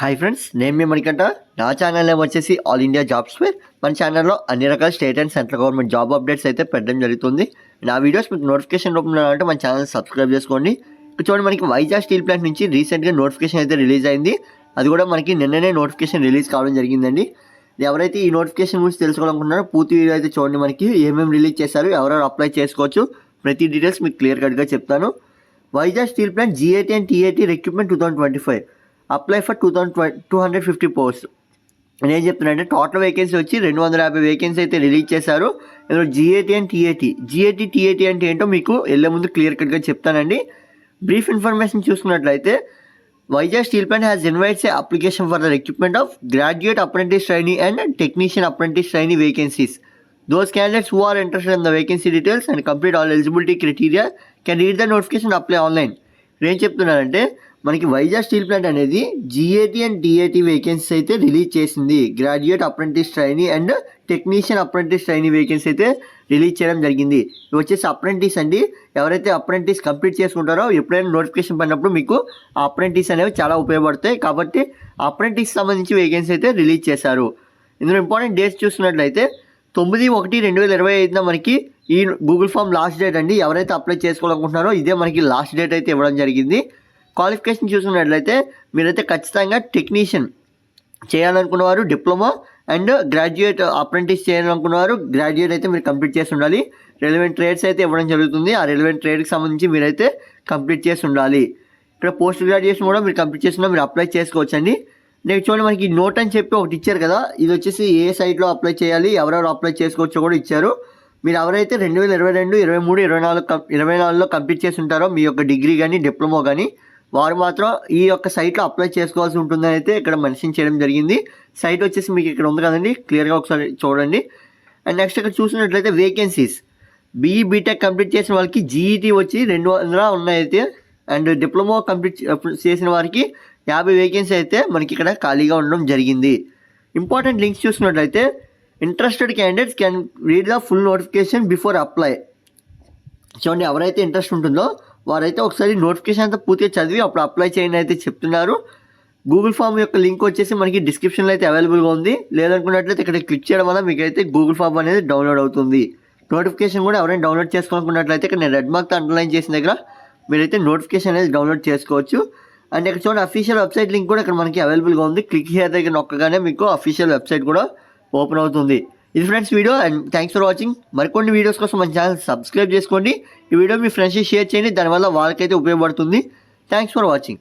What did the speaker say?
Hi friends, నేను మీ మణికంఠ. నా channel name వచ్చేసి ఆల్ ఇండియా జాబ్స్ ఫేర్. మన ఛానల్లో అన్ని రకాల state and central government job updates అయితే పెట్టడం జరుగుతుంది. నా వీడియోస్ మీకు నోటిఫికేషన్ రూపంలో అంటే మన ఛానల్ సబ్స్క్రైబ్ చేసుకోండి. ఇక్కడ చూడండి, మనకి వైజాగ్ స్టీల్ ప్లాంట్ నుంచి రీసెంట్గా నోటిఫికేషన్ అయితే రిలీజ్ అయింది. అది కూడా మనకి నిన్ననే నోటిఫికేషన్ రిలీజ్ కావడం జరిగిందండి. ఎవరైతే ఈ నోటిఫికేషన్ గురించి తెలుసుకోవాలనుకుంటున్నారో పూర్తి వీడియో అయితే చూడండి. మనకి ఏమేమి రిలీజ్ చేశారు, ఎవరెవరు అప్లై చేసుకోవచ్చు, ప్రతి డీటెయిల్స్ మీకు క్లియర్ కట్గా చెప్తాను. Vizag steel plant GAT and TAT recruitment 2025 apply for 250 post. నేను చెప్తున్నా అంటే టోటల్ వేకెన్సీ వచ్చి 250 వేకెన్సీ అయితే రిలీజ్ చేశారు. ఇందులో GAT అండ్ TAT అంటే ఏంటో మీకు వెళ్ళే ముందు క్లియర్ కట్గా చెప్తానండి. బ్రీఫ్ ఇన్ఫర్మేషన్ చూసుకున్నట్లయితే Vizag steel plant has invites A application for the recruitment of graduate apprentice trainee and technician apprentice trainee vacancies. Those candidates who are interested in the vacancy details and complete all eligibility criteria can read the notification and apply online. ఏం చెప్తున్నారంటే మనకి Vizag steel plant అనేది GAT and TAT vacancy అయితే release చేసింది. Graduate apprentice trainee and technician apprentice trainee vacancy అయితే release చేయడం జరిగింది. ఇవి వచ్చేసి అప్రెంటిస్ అండి. ఎవరైతే అప్రెంటిస్ కంప్లీట్ చేసుకుంటారో ఎప్పుడైనా నోటిఫికేషన్ పడినప్పుడు మీకు ఆ అప్రెంటిస్ అనేవి చాలా ఉపయోగపడతాయి. కాబట్టి అప్రెంటిస్ సంబంధించి వేకెన్సీ అయితే రిలీజ్ చేశారు. ఇందులో ఇంపార్టెంట్ డేట్స్ చూసుకున్నట్లయితే 9/1/2025 మనకి ఈ గూగుల్ ఫామ్ లాస్ట్ డేట్ అండి. ఎవరైతే అప్లై చేసుకోవాలనుకుంటున్నారో ఇదే మనకి లాస్ట్ డేట్ అయితే ఇవ్వడం జరిగింది. క్వాలిఫికేషన్ చూసుకున్నట్లయితే మీరైతే ఖచ్చితంగా టెక్నీషియన్ చేయాలనుకున్నవారు డిప్లొమా అండ్ గ్రాడ్యుయేట్ అప్రెంటిస్ చేయాలనుకున్నవారు గ్రాడ్యుయేట్ అయితే మీరు కంప్లీట్ చేసి ఉండాలి. రెలవెంట్ ట్రేడ్స్ అయితే ఇవ్వడం జరుగుతుంది. ఆ రెలవెంట్ ట్రేడ్కి సంబంధించి మీరైతే కంప్లీట్ చేసి ఉండాలి. ఇక్కడ పోస్ట్ గ్రాడ్యుయేషన్ కూడా మీరు కంప్లీట్ చేసినా మీరు అప్లై చేసుకోవచ్చండి. నెక్స్ట్ చూడండి, మనకి నోట్ అని చెప్పి ఒకటి ఇచ్చారు కదా, ఇది వచ్చేసి ఏ సైట్లో అప్లై చేయాలి, ఎవరెవరు అప్లై చేసుకోవచ్చో కూడా ఇచ్చారు. మీరు ఎవరైతే 2022, 23, 24లో కంప్లీట్ చేసి ఉంటారో మీ యొక్క డిగ్రీ కానీ డిప్లొమా కానీ వారు మాత్రం ఈ యొక్క సైట్లో అప్లై చేసుకోవాల్సి ఉంటుందని అయితే ఇక్కడ మెన్షన్ చేయడం జరిగింది. సైట్ వచ్చేసి మీకు ఇక్కడ ఉంది కదండి, క్లియర్గా ఒకసారి చూడండి. అండ్ నెక్స్ట్ ఇక్కడ చూసినట్లయితే వేకెన్సీస్ BE BTech కంప్లీట్ చేసిన వాళ్ళకి GET వచ్చి 200 ఉన్నాయితే, అండ్ డిప్లొమా కంప్లీట్ చేసిన వారికి 50 వేకెన్సీ అయితే మనకి ఇక్కడ ఖాళీగా ఉండడం జరిగింది. ఇంపార్టెంట్ లింక్స్ చూసినట్లయితే interested candidates can read the full notification before apply. చూడండి, ఎవరైతే ఇంట్రెస్ట్ ఉంటుందో వారైతే ఒకసారి నోటిఫికేషన్ అంతా పూర్తిగా చదివి అప్పుడు అప్లై చేయండి అయితే చెప్తున్నారు. గూగుల్ ఫామ్ యొక్క లింక్ వచ్చేసి మనకి డిస్క్రిప్షన్లో అయితే అవైలబుల్గా ఉంది. లేదనుకున్నట్లయితే ఇక్కడ క్లిక్ చేయడం వల్ల మీకు అయితే గూగుల్ ఫామ్ అనేది డౌన్లోడ్ అవుతుంది. నోటిఫికేషన్ కూడా ఎవరైనా డౌన్లోడ్ చేసుకోవాలనుకున్నట్లయితే ఇక్కడ నేను రెడ్ మార్క్తో అండర్లైన్ చేసిన దగ్గర మీరైతే నోటిఫికేషన్ అనేది డౌన్లోడ్ చేసుకోవచ్చు. అండ్ ఇక్కడ చూడండి, అఫీషియల్ వెబ్సైట్ లింక్ కూడా ఇక్కడ మనకి అవైలబుల్గా ఉంది. క్లిక్ హియర్ దగ్గర నొక్కగానే మీకు అఫీషియల్ వెబ్సైట్ కూడా ఓపెన్ అవుతుంది. ఇది friends video, and thanks for watching. మరికొన్ని వీడియోస్ కోసం మన ఛానల్ సబ్స్క్రైబ్ చేసుకోండి. ఈ వీడియో మీ ఫ్రెండ్స్కి షేర్ చేయండి, దానివల్ల వాళ్ళకైతే ఉపయోగపడుతుంది. Thanks for watching.